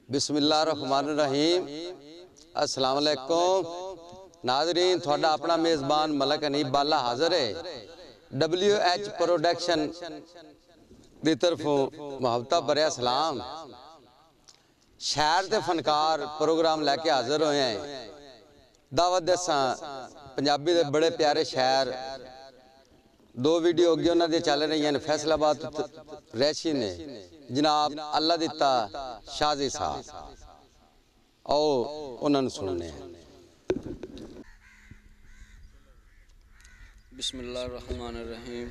बिस्मिल्लाहिर्रहमानिर्रहीम। अस्सलाम वालेकुम नाज़रीन, थोड़ा अपना मेज़बान मलक हनीफ बाला हाज़र है। WH प्रोडक्शन की तरफों मुहब्बत भरिया सलाम। शायर ते फनकार प्रोग्राम लैके हाज़र होए हैं। दावत दसा पंजाबी दे बड़े प्यारे शायर दो वीडियो अगे उन्होंने चल रही हैं। फैसलाबाद रैशी ने जनाब अल्लाह दिता शाजी साहब, आओ उन्होंने सुनने हैं। बिस्मिल्लाहिर्रहमानिर्रहीम।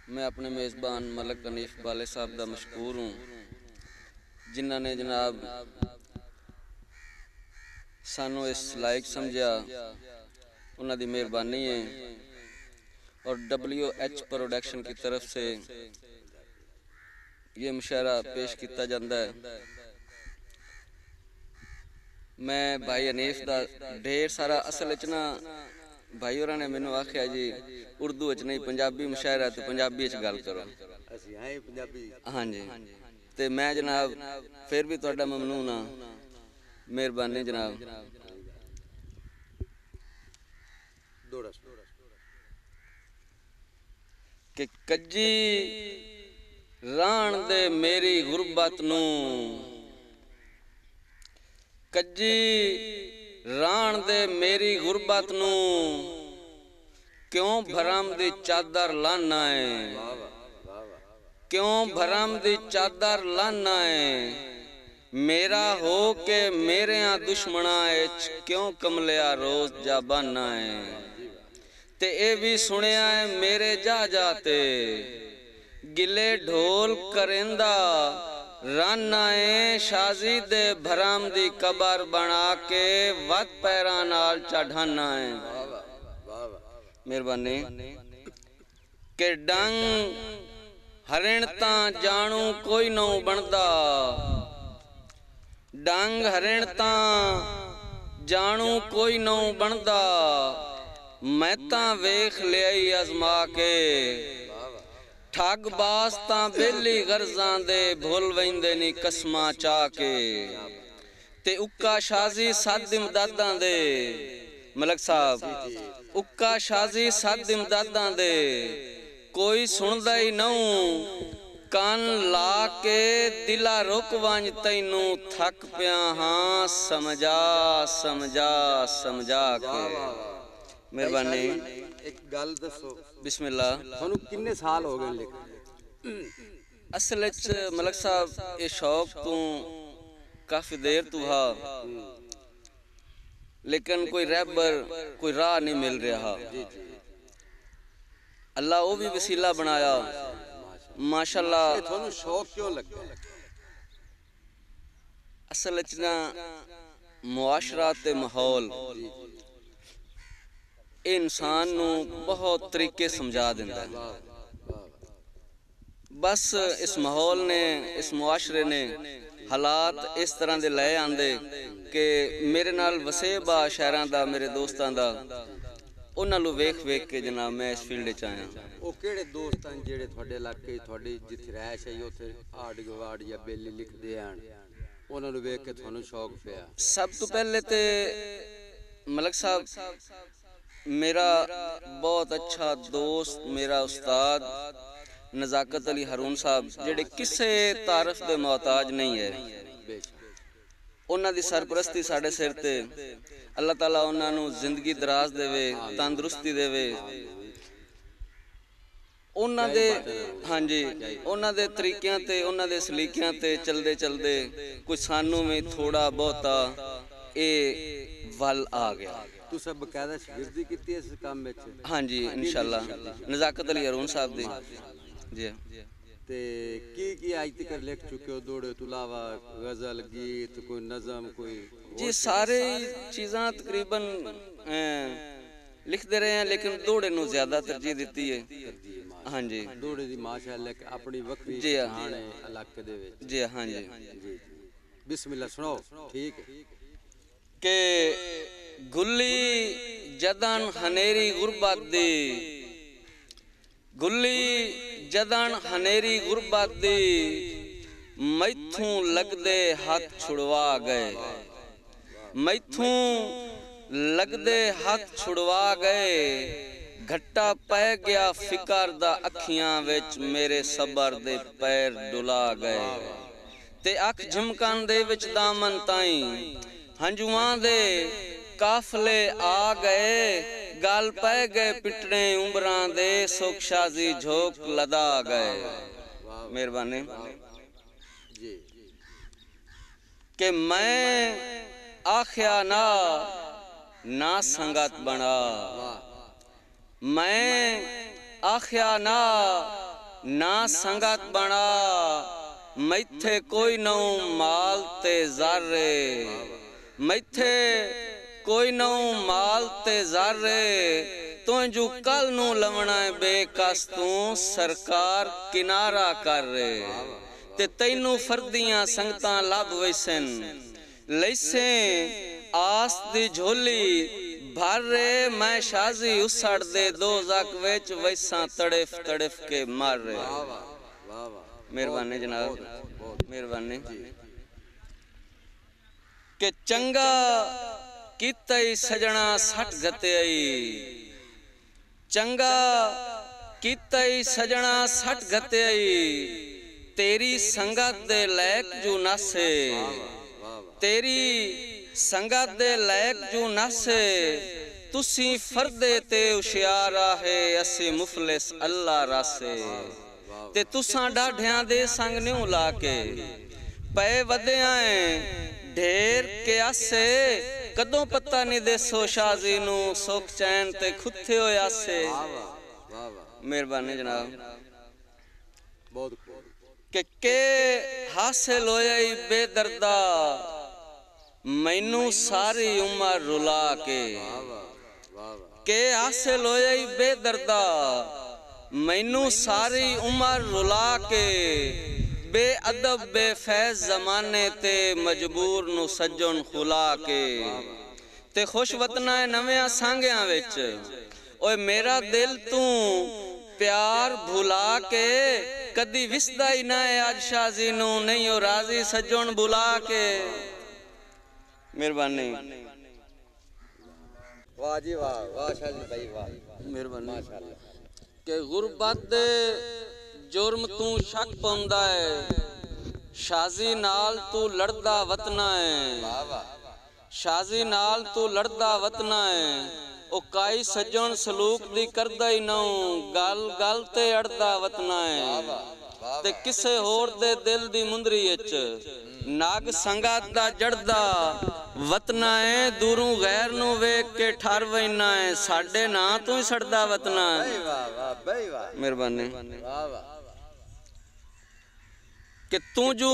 मैं अपने मेज़बान मलक हनीफ बाले साहब का मशकूर हूँ, जिन्हों ने जनाब सानू इस लायक समझा, उन्होंने मेहरबानी है। और WH प्रोडक्शन की तरफ से ये मुशायरा पेश किया जाता है। मैं भाई हनीफ का ढेर सारा असल ना भाई और ने मैनू आख्या जी उर्दू नहीं पंजाबी मुशायरा तो पंजाबी गल करो। हाँ जी, तो मैं जनाब फिर भी तुहाडा ममनून हाँ, मेहरबानी जनाब। कि कज्जी राण दे मेरी गुरबत नू, कज्जी राण दे मेरी गुरबत नू क्यों भरम दी चादर लाना है, क्यों भरम दी चादर लाना है। मेरा हो के मेरे दुश्मना क्यों कमलिया रोज जा बहाना है। ते ए भी सुनिया है मेरे जा जाते गिले ढोल करेंदा राना है। शाजी दे भराम दी कबर बना के वत पैरा नाल चढ़ाना है। मेहरबानी। के डंग हरिण ता जानू कोई नौ बनदा, डंग हरिण ता जानू कोई नौ बनदा। मैं ता वेख लिया अजमा के ठग बास ता बेली गर्जां दे भुल वेंदे नी कसमां चा के। ते उक्का शाजी सद इमदादां दे मलक साहब, उक्का शाजी सद इमदादां दे कोई सुनदा ही नहूं। कान ला के दिला रुक वंज तैनू थक पिया हाँ समझा समझा समझा के। मेहरबानी। एक गल दसो बिस्मिल्लाह। थानू किन्ने साल हो गए लिखदे? असल मलक साहब ये शौक तू काफी देर तू हा, लेकिन कोई रहबर कोई राह नहीं मिल रहा। अल्लाह वो भी वसीला बनाया माशाल्लाह। थानू शौक क्यों लगा? असल ना मुआशरा ते माहौल इंसान नू बहुत तरीके समझा देंदा है। बस इस माहौल ने इस मुआशरे ने हालात इस तरह दे ले आंदे कि मेरे नाल वसेबा शहरां दा मेरे दोस्तां दा उन्हां नू वेख वेख के जनाब मैं इस फील्ड च आया। वो केड़े दोस्त हैं जेड़े थोड़े इलाके थोड़ी जिथे रहश है उथे आड़ गवाड़ या बेली लिखदे हन, उन्हां नू वेख के थानू शौक पिया? सब तो पहले ते मलक साहब मेरा बहुत अच्छा दोस्त मेरा उस्ताद नज़ाकत अली हारून साहब जेड़े किसे तारफ दे मोहताज नहीं है। उन्हां दी सरपरस्ती साडे सिर ते अल्लाह ताला उन्हां नू जिंदगी दराज देवे, तंदुरुस्ती देवे। उन्हां दे हाँ जी उन्हां दे तरीकियां ते उन्हां दे सलीकियां ते चलदे चलदे कुछ सानू में थोड़ा बहुता ए वल आ गया। तू सब बकायदा शिगिर्दी कीती इस काम में? हाँ जी इंशाल्लाह नज़ाकत अली हारून साहब दी जी। ते की आज तक लिख चुके हो दौड़े तो अलावा? गजल गीत कोई नज़म कोई? जी सारे चीज़ां तकरीबन लिखते रहे हैं, लेकिन दौड़े नू ज्यादा तरजीह दी है। हाँ जी दौड़े दी माशाअल्लाह अपनी वक्री जी कहानी इलाके दे विच। जी हाँ जी बिस्मिल्लाह सुनाओ। ठीक है। के गुल्ली जदन हनेरी गुरबत दी, गुल्ली जदन हनेरी गुरबत दी मैं मैथों लगदे हाथ छुड़वा गए, मैथों लगदे हाथ छुड़वा गए, घट्टा पै गया फिकर दा अखियां विच मेरे सबर दे पैर डुला गए। ते अख झमकान दे विच दामन ताई हंजुआं दे काफले आ गए, गाल पै गए पिटने उम्रां दे सोखशाजी झोंक लदा गए। मेहरबानी कि मैं आख्या ना संगत बना, मैं आख्या ना संगत बना, मैथे कोई नौ माल ते ज़ारे, मैथे कोई नौ माल ते ज़ारे, तुझू कल नू लवना बेकस तू सरकार किनारा कर रे। ते तैनू फर्दियां संगतां लब वैसन लैसे आस दी झोली भर रे, मैं शाजी उसड़ दे दो जक विच वैसा तड़फ तड़फ के मार रे। मेहरबानी जनाब, मेहरबानी के चंगा कीतई सजना सट गते आई, चंगा कीतई सजना सट गते आई, तेरी संगत दे लैक जू नसे, तेरी संगत दे लैक जू नसे, तुसी फरदे ते उशियारा है असी मुफलिस अल्लाह रासे। ते तुसां डाढ़ियां दे संग न्यू लाके पै वधिया ढेर के आसे, कदों पता नहीं देसो शाजी नू सुख चैन ते खुथे होए आसे। मेहरबानी जनाब के हासिल होया बेदर्दा मैनू सारी उम्र रुला के हासिल होया बेदर्दा मैनू सारी उम्र रुला के, बेअदब बेफैज जमाने ते मजबूर नू सज्जन खुला के, ते खुश वतना नव्या सांगियां विच ओए मेरा दिल तू प्यार भुला के, कदी विसदा ही ना है आज शाजी नू नहीं हो राजी सज्जन बुला के। मेहरबानी वाह जी वाह, वाह शाजी भाई वाह, मेहरबानी माशाअल्लाह के गुरबत दे जुर्म तू शक पाउंदा है, शाजी नाल तू लड़दा वतना है, शाजी नाल तू लड़दा वतना है, ओ काई सज्जन सलूक दी करदा ही ना, गल गल ते अड़दा वतना है, ते किसे होर दे दिल दी मुंदरी विच नाग संगत दा जड़दा वतना है, दूरों गैर नू वेख के ठर वैना है, साडे ना तू ही सड़दा वतना है। मेहरबानी कि तू जू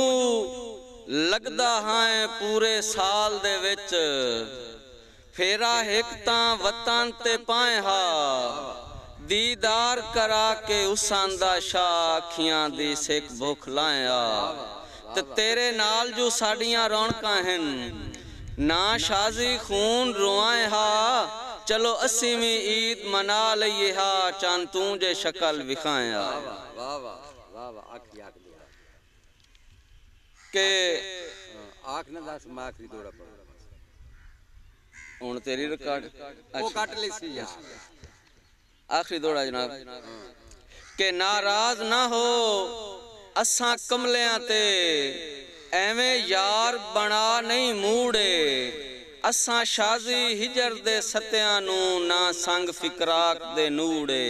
लगदा है पूरे साल दे विच, फेरा एक तां वतन ते पाए हा, दीदार करा के उसांदा शाह अखियां दी सिक भुख लाया, ते तेरे नाल जो साड़ियां रौनकां हन ना शाजी खून रुआए हा, चलो असीवी ईद मना लइए हा, चांद तू जे शक्ल विखाया के आख ना दस मैं आखरी दौड़ा पड़ा हुण तेरी रिकॉर्ड वो काट ली सी यार, आखिरी दौड़ा जनाब के नाराज ना हो असां कमलियां ते एवें यार बना नहीं मूड़े, असां शाजी हिजर दे सत्यां नू ना संग फिकराक दे नूड़े,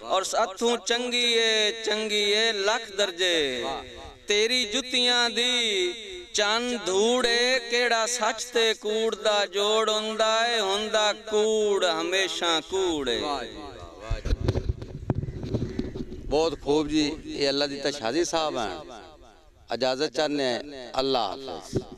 और अथू चंगी है लख दर्जे, तेरी जुतियां दी चंद धूड़े, केड़ा सच ते कूड़ दा जोड़ हुंदा है, हुंदा कूड़ हमेशा कूड़े। बहुत खूब जी, ये अल्लाह दी शाजी साहब हैं, इजाजत चाहने अल्लाह हाफिज।